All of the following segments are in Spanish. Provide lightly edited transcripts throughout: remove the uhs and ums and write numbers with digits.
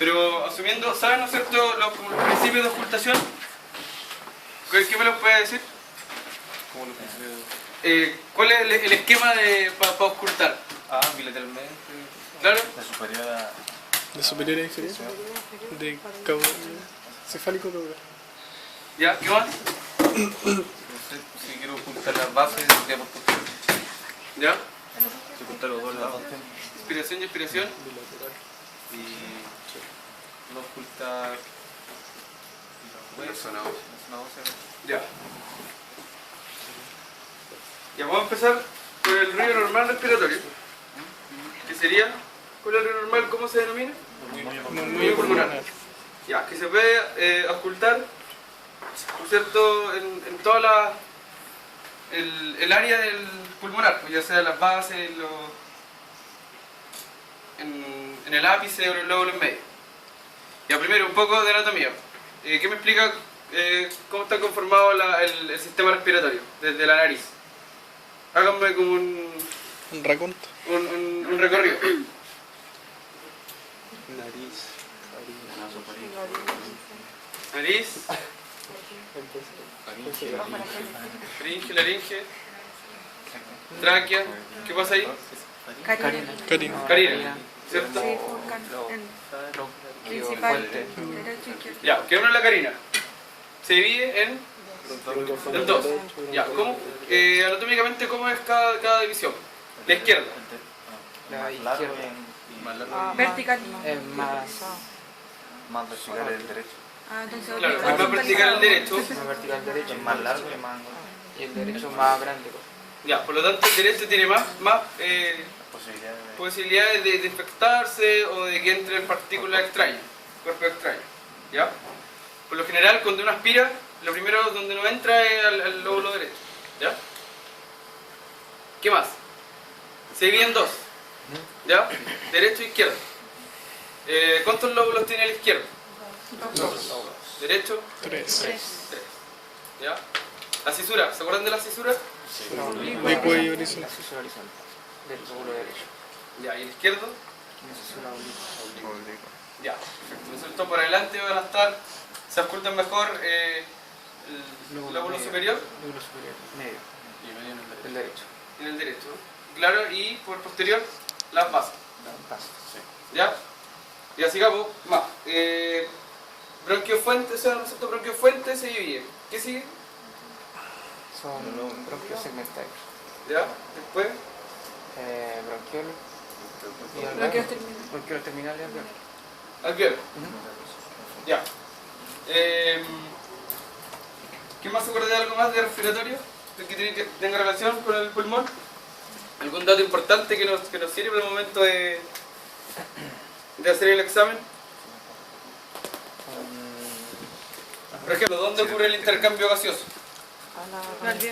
Pero asumiendo, ¿saben, no es cierto, los principios de ocultación? ¿Qué me los puede decir? ¿Cómo lo principios? ¿Cuál es el esquema para ocultar? Bilateralmente. ¿Claro? De superior a... ¿De superior a inferior? De cabo cefálico caudal. ¿Ya? ¿Qué más? Si quiero ocultar las bases, de por posterior. ¿Ya? Si ocultar los dos lados. Inspiración y expiración. Bilateral. Y no ocultar... La zona ósea. La ósea. Ya. Ya, vamos a empezar con el ruido normal respiratorio. ¿Qué sería? ¿Cuál es el ruido normal? ¿Cómo se denomina? Muy pulmonar. Ya, que se puede ocultar, ¿no es cierto?, en toda el área del pulmonar, pues ya sea las bases, en el ápice o en el lóbulo en medio. Ya, primero, un poco de anatomía. ¿Qué me explica cómo está conformado el sistema respiratorio desde la nariz? Háganme como un Raconto. recorrido. Nariz. Nariz, faringe, laringe, tráquea. ¿Qué pasa ahí? Carina. Carina. ¿Cierto? Sí, principal, derecho, izquierdo. Ya, ¿qué es la carina? Se divide en dos. Ya, ¿cómo? Anatómicamente, ¿cómo es cada división? La izquierda. La izquierda Más largo. Vertical. es Más vertical el derecho. Entonces Claro, es horizontal. más vertical el derecho. más vertical derecho Es más largo y más angular. y el derecho más grande. Ya, por lo tanto, el derecho tiene más Posibilidades de... posibilidades de infectarse o de que entren partículas extrañas, cuerpos extraños. ¿Ya? Por lo general, cuando uno aspira, lo primero donde no entra es al lóbulo derecho. ¿Ya? ¿Qué más? Se divide en dos. ¿Ya? Derecho e izquierdo. ¿Cuántos lóbulos tiene el izquierdo? Derecho, 3. 3. ¿Ya? La cisura, ¿se acuerdan de la cisura? De cuello horizontal. La cisura horizontal del lóbulo derecho. Ya, ¿y el izquierdo? La cisura oblicua. Ya, perfecto. ¿Cierto? Por adelante van a estar, se ocultan mejor el lóbulo superior Lóbulo superior, medio, Y medio en el derecho. del derecho. en el derecho. Claro, y por posterior, las bases. La base. ¿Ya? Y así sigamos más. Bronquiofuente, o sea, ¿no es cierto? Bronquiofuente se divide. ¿Qué sigue? Son bronquios segmentarios. ¿Ya? Después, Bronquiolos y Bronquios alveolos. terminales. Bronquiolos terminales y alveolos. alveolo. Ya. ¿Qué más se acuerda de algo más de respiratorio? ¿El que tenga relación con el pulmón? ¿Algún dato importante que nos sirve en el momento de hacer el examen? Por ejemplo, ¿dónde ocurre el intercambio gaseoso? El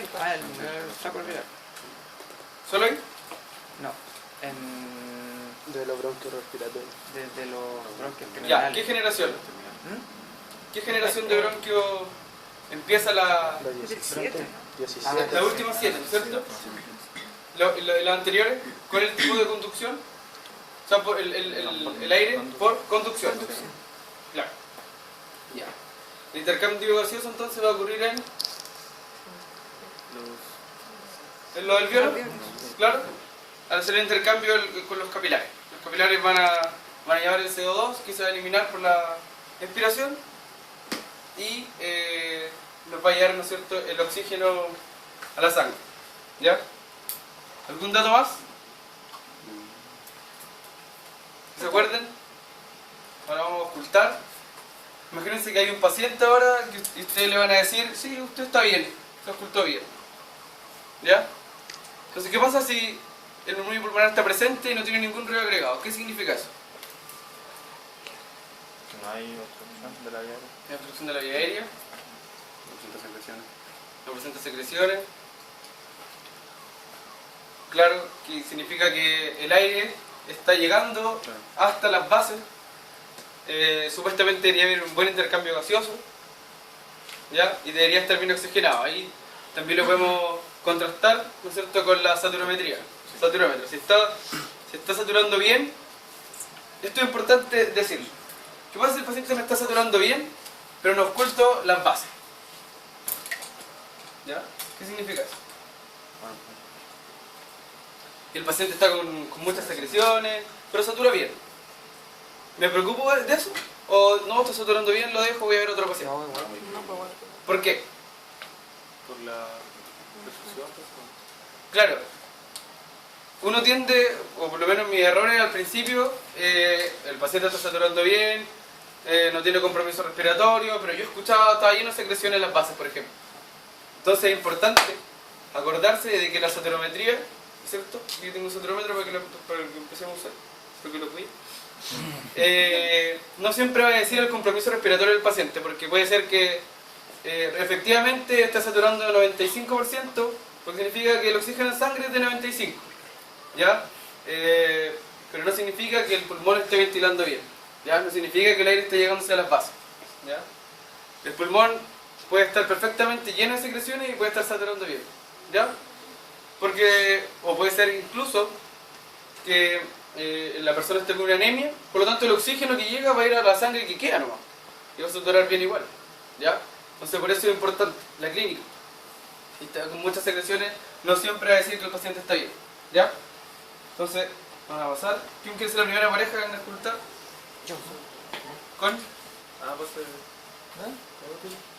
saco alveolar. ¿Solo ahí? No. De los bronquios respiratorios. Desde los bronquios Ya, terminales. ¿qué generación? ¿Mm? ¿Qué generación de bronquio empieza la 17. las últimas 7, ¿no es cierto? ¿Las anteriores? ¿Cuál es el tipo de conducción? O sea, por el aire por conducción. Claro. Ya. El intercambio gaseoso entonces va a ocurrir en los alveolos. Claro. Al hacer el intercambio con los capilares. Los capilares van a llevar el CO2 que se va a eliminar por la expiración y nos va a llevar, ¿no es cierto?, el oxígeno a la sangre. ¿Ya? ¿Algún dato más? ¿Se acuerdan? Ahora vamos a ocultar. Imagínense que hay un paciente ahora y ustedes le van a decir, sí, usted está bien, se ocultó bien. ¿Ya? Entonces, ¿qué pasa si el neumonía pulmonar está presente y no tiene ningún ruido agregado? ¿Qué significa eso? Que no hay obstrucción de la vía aérea. La obstrucción de la vía aérea, No presenta secreciones. no presenta secreciones. Claro, que significa que el aire está llegando Claro. hasta las bases. Supuestamente debería haber un buen intercambio gaseoso, ¿ya? Y debería estar bien oxigenado. Ahí también lo podemos contrastar, ¿no es cierto?, con la saturometría. Saturómetro. Si está saturando bien, esto es importante decirlo. ¿Qué pasa si el paciente me está saturando bien, pero no oculto las bases? ¿Ya? ¿Qué significa eso? Y el paciente está con muchas secreciones, pero satura bien. ¿Me preocupo de eso? ¿O no, está saturando bien, lo dejo, voy a ver a otro paciente? No, igual. ¿Por qué? Por la perfusión. Claro, uno tiende, o por lo menos mis errores al principio, el paciente está saturando bien, no tiene compromiso respiratorio, pero yo escuchaba, estaba lleno de secreciones en las bases, por ejemplo. Entonces es importante acordarse de que la saturometría, ¿cierto? Yo tengo un saturómetro para que lo empecemos a usar, para que lo cuide. No siempre va a decir el compromiso respiratorio del paciente, porque puede ser que efectivamente está saturando el 95%, porque significa que el oxígeno en sangre es de 95%, ¿ya? Pero no significa que el pulmón esté ventilando bien, ¿ya? No significa que el aire esté llegándose a las bases, ¿ya? El pulmón puede estar perfectamente lleno de secreciones y puede estar saturando bien, ¿ya? Porque, o puede ser incluso que la persona esté con una anemia, por lo tanto el oxígeno que llega va a ir a la sangre que queda nomás, y va a saturar bien igual, ¿ya? Entonces por eso es importante la clínica. Si está con muchas secreciones, no siempre va a decir que el paciente está bien, ¿ya? Entonces, vamos a pasar. ¿Quién quiere ser la primera pareja en escultar? Yo. ¿Con? Ah, pues.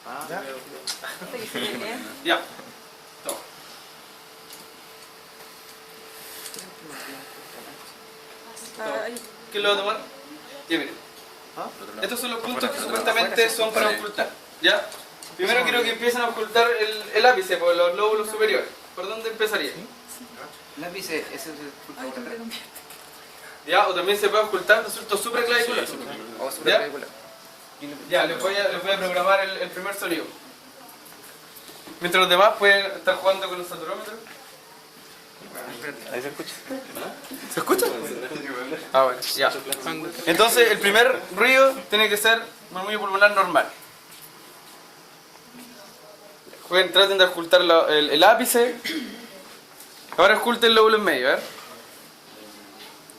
Ah, Ya. Ya. Toma. ¿Quién lo va a tomar? Ya miren. Estos son los puntos que supuestamente son para ocultar, ¿ya? Primero quiero que empiecen a ocultar el ápice por los lóbulos superiores. ¿Por dónde empezaría? lápiz, ese es el punto lateral. ¿Ya? O también se puede ocultar, ¿no es cierto? Supraclavicular. O supraclavicular. Ya, les voy a programar el primer sonido. Mientras los demás pueden estar jugando con el saturómetro. Ahí se escucha. ¿Se escucha? Ah, bueno, ya. Entonces, el primer ruido tiene que ser murmullo pulmonar normal. Traten de ocultar el ápice. Ahora oculten el lóbulo en medio, a ver.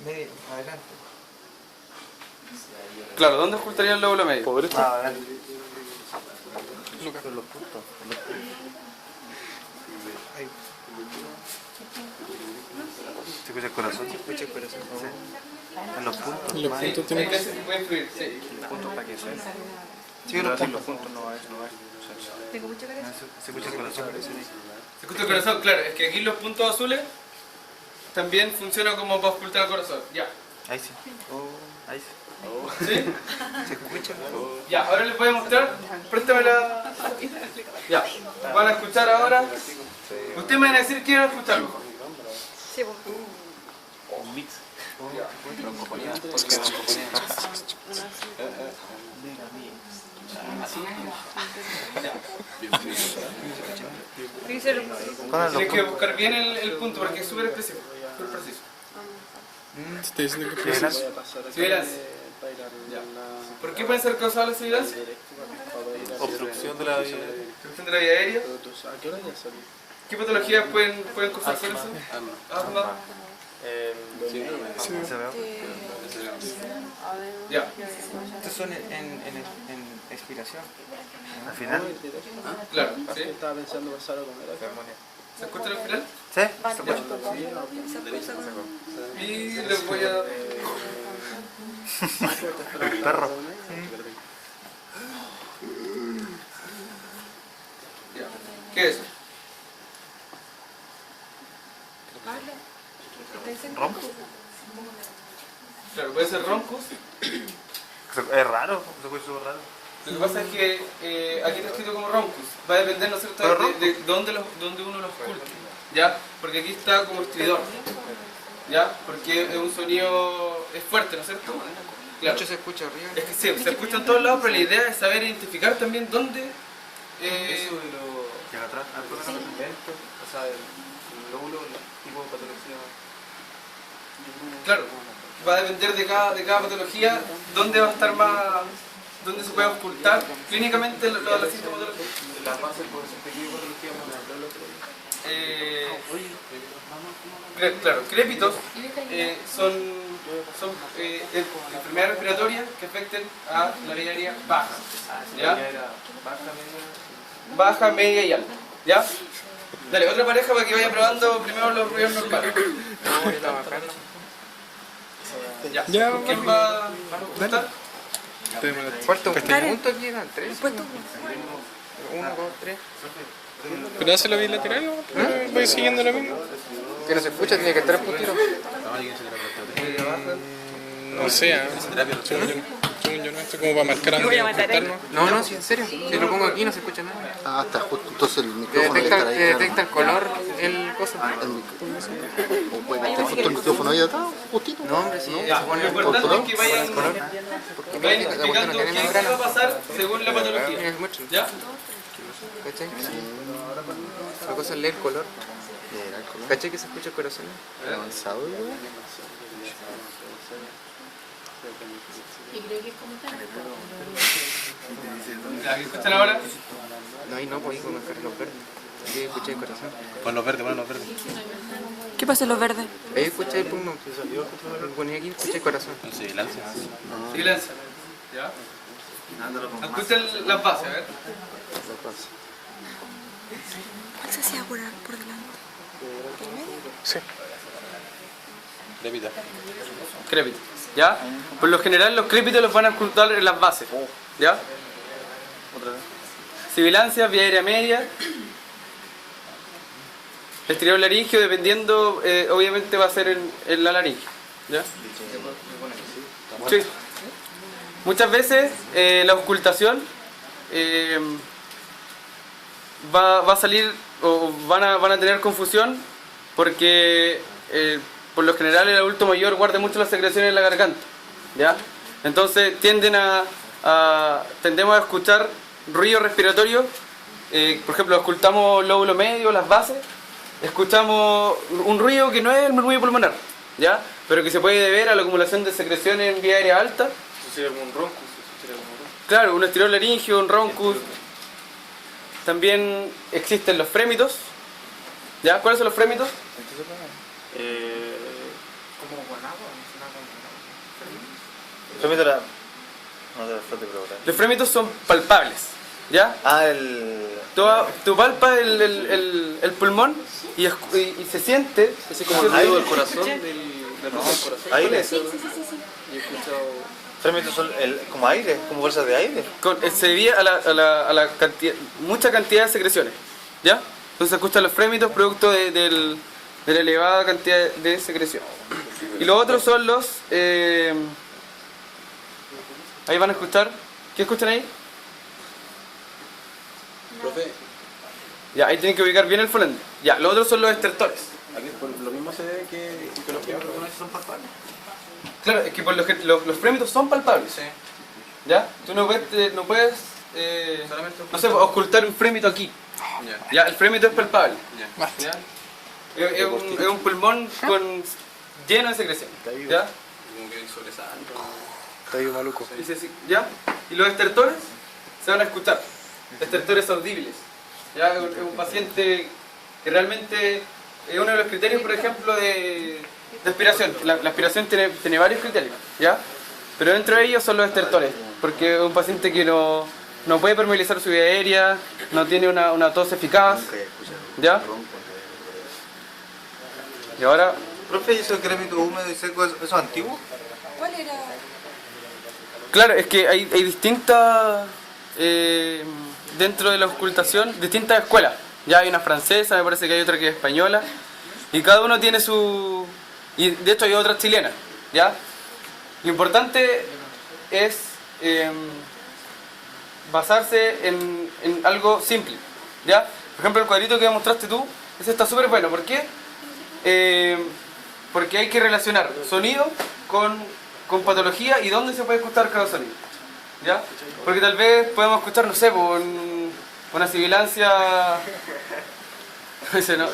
Medio, adelante. Claro, ¿dónde ocultaría el lóbulo medio? Por derecho. Adelante. Los puntos. Ahí. ¿Se escucha el corazón? Escucha el corazón. En los puntos. En los más. puntos Hay tiene que veces que puede influir, sí. Puntos para que suene. Sí, en los puntos no es. Tengo mucha cara. Se escucha el corazón. Se escucha el corazón, claro, es que aquí los puntos azules también funcionan como para ocultar el corazón. Ya. Ahí sí. Ahí sí. ¿Sí? ¿Se escucha? Ya, ahora les voy a mostrar. Préstame la. Ya. Van a escuchar ahora. Ustedes me van a decir quién va a escuchar mejor. Sí, pues. Un mix. Tiene que ser- Tienes que buscar bien el punto porque es súper específico, súper preciso. Si te dicen que preciso. Sibilancia. Ya. ¿Por qué pueden ser causables sibilancia? Obstrucción de la vía. Obstrucción de la vía aérea. ¿Qué patologías pueden causar por eso? Asma. Se ve. Ya. Estos son en expiración. Al final. Claro, ¿sí? Estaba pensando pasar a comer. ¿Se escucha al final? ¿Sí? Y les voy a... Perro. Ya. ¿Qué es? ¿Roncos? Claro, puede ser roncus. Es raro. Se escucha súper raro. Lo que pasa es que aquí está escrito como roncus. Va a depender, ¿no es cierto?, de dónde uno los oculta. ¿Ya? Porque aquí está como estridor. ¿Ya? Porque es un sonido... es fuerte, ¿no es cierto? Claro. Mucho se escucha arriba. Es que sí, se escucha en todos lados, pero la idea es saber identificar también dónde... Eso de lo... Y acá atrás. Dentro, o sea, el lóbulo, el tipo de patología. Claro, va a depender de cada patología dónde va a estar más... dónde se puede ocultar clínicamente la sintomatología. Las bases por ese pequeño patología me habló el otro día. Claro, crépitos son enfermedades respiratorias que afecten a la vía aérea baja. ¿Ya? Baja, media y alta. ¿Ya? Dale, otra pareja para que vaya probando primero los ruidos normales. Ya. Ya, ¿Quién va a gustar? ¿Cuántos Dale. puntos quedan? ¿3? Puesto 1, 2, 3. ¿Pero hace lo bilateral o voy siguiendo lo mismo? Que no se escucha, tiene que estar puntito. No sé, según yo no, esto como para marcar Me voy a matar ahí. No, sí, en serio. Si lo pongo aquí no se escucha nada. Ah, está justo. Entonces el micrófono debe estar ahí. Detecta el color, el coso. O puede estar justo el micrófono ahí atrás, justito. No, hombre, sí. Ya, Se pone lo el importante color. es que vayan Vayan explicando qué va a pasar según la patología. ¿Ya? ¿Cachai? La cosa es leer el color. ¿Cachai que se escucha el corazón? Avanzado, güey. Ya, ¿qué escuchan ahora? No, ahí no, pues ahí con los verdes. Ahí escuché el corazón. Pon los verdes, pon los verdes. ¿Qué pasa en los verdes? Ahí escuché el pulmón. Ponía aquí, escuché el corazón. No sé, lanza. Silencio. ¿Ya? Escuchen las bases, a ver. ¿Cuál se hacía por delante? Sí. Repita. Crépito. ¿Ya? Por lo general los crépitos los van a ocultar en las bases. ¿Ya? Sibilancia, vía aérea media. Estriado laringio, dependiendo, obviamente va a ser en la laringe. ¿Ya? Sí. Muchas veces la ocultación va a salir o van a tener confusión porque por lo general el adulto mayor guarda mucho las secreciones en la garganta, ¿ya? Entonces tendemos a escuchar ruido respiratorio, por ejemplo, ocultamos lóbulo medio, las bases, escuchamos un ruido que no es el murmullo pulmonar, ¿ya? Pero que se puede deber a la acumulación de secreciones en vía aérea alta. Claro, un estirón laringio, un roncus. También existen los frémitos. ¿Ya? ¿Cuáles son los frémitos? Los frémitos son palpables. ¿Ya? Tú palpas el pulmón y se siente. Ese como el ruido del corazón, Aire. Sí. Yo he escuchado... Frémitos son como aire, como bolsas de aire. Se debía a la cantidad, mucha cantidad de secreciones. ¿Ya? Entonces se escuchan los frémitos producto de la elevada cantidad de secreción. Y los otros son los... ahí van a escuchar. ¿Qué escuchan ahí? Profe, Ya, ahí tienen que ubicar bien el fonendo. Ya, los otros son los estertores. aquí por lo mismo se ve que los primeros son palpables. Claro, es que por los frémitos son palpables. Sí. ¿Ya? Tú no puedes Solamente no sé, ocultar un frémito aquí. Ya. Ya, el frémito es palpable. Ya. ¿Ya? Es un pulmón lleno de secreción. ¿Ya? Como que sobresalto. Está ahí maluco. ¿Ya? Y los estertores se van a escuchar. Estertores audibles. ¿Ya? Es un paciente que realmente es uno de los criterios, por ejemplo, de aspiración. La aspiración tiene varios criterios, ¿ya? Pero dentro de ellos son los estertores, porque es un paciente que no puede permeabilizar su vía aérea, no tiene una tos eficaz, ¿ya? Y ahora, Profe, ¿y ese crémito húmedo y seco, eso es antiguo? ¿Cuál era? claro, es que hay distintas, dentro de la ocultación, distintas escuelas. Ya hay una francesa, me parece que hay otra que es española, y cada uno tiene su... Y de hecho hay otras chilenas, ¿ya? Lo importante es basarse en algo simple, ¿ya? Por ejemplo, el cuadrito que mostraste tú, ese está súper bueno. ¿Por qué? Porque hay que relacionar sonido con patología y dónde se puede escuchar cada sonido, ¿ya? Porque tal vez podemos escuchar, no sé, por una sibilancia... Ese no...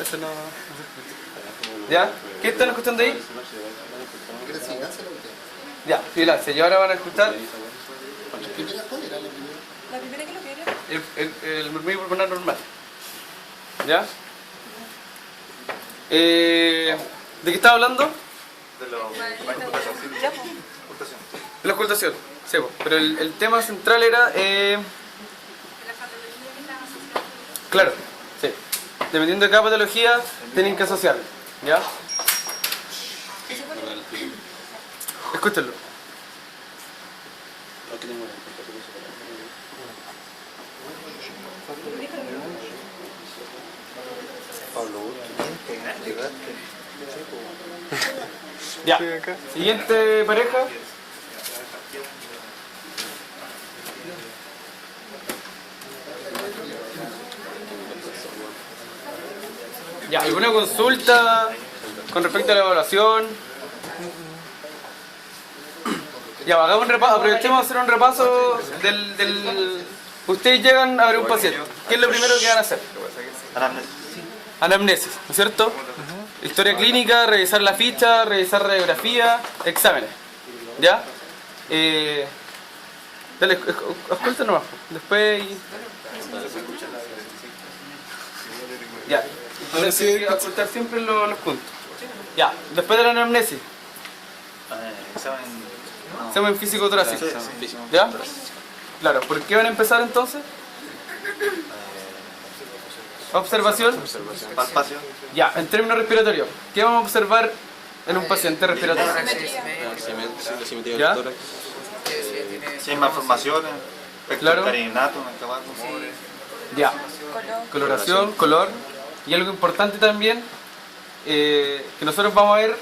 ¿Ya? ¿Qué están escuchando ahí? Ya, sibilancia. Y ahora van a escuchar ¿La primera que lo que era? el murmullo pulmonar normal. ¿Ya? ¿De qué estaba hablando? De los ocultación. La ocultación, sí, po. Pero el tema central era... claro, sí. Dependiendo de cada patología, tienen que asociarlo, ¿ya? Escúchenlo. Ya. Siguiente pareja. Ya, ¿alguna consulta con respecto a la evaluación? Ya, hagamos un repaso, aprovechemos a hacer un repaso del... Ustedes llegan a ver un paciente. ¿Qué es lo primero que van a hacer? Anamnesis. Anamnesis, ¿no es cierto? Historia clínica, revisar la ficha, revisar radiografía, exámenes. ¿Ya? Dale, escucha nomás. Después... Ya. Ahora sí, Hay que ocultar siempre los puntos. Ya, después de la anamnesis. Examen físico torácico. ¿Ya? Claro, ¿por qué van a empezar entonces? Observación. Palpación. Ya, en términos respiratorios, ¿qué vamos a observar en un paciente respiratorio? ¿Ya? Si hay malformaciones. Claro. Carinato, tabaco. Ya. Coloración, color. Y algo importante también, que nosotros vamos a ver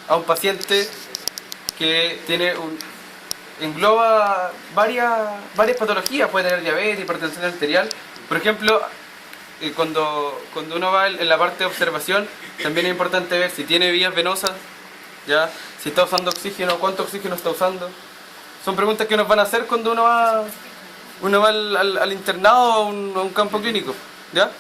a un paciente que tiene engloba varias patologías, puede tener diabetes, hipertensión arterial. Por ejemplo, cuando uno va en la parte de observación, también es importante ver si tiene vías venosas, ¿ya? Si está usando oxígeno, cuánto oxígeno está usando. Son preguntas que nos van a hacer cuando uno va al internado o a un campo clínico, ¿ya?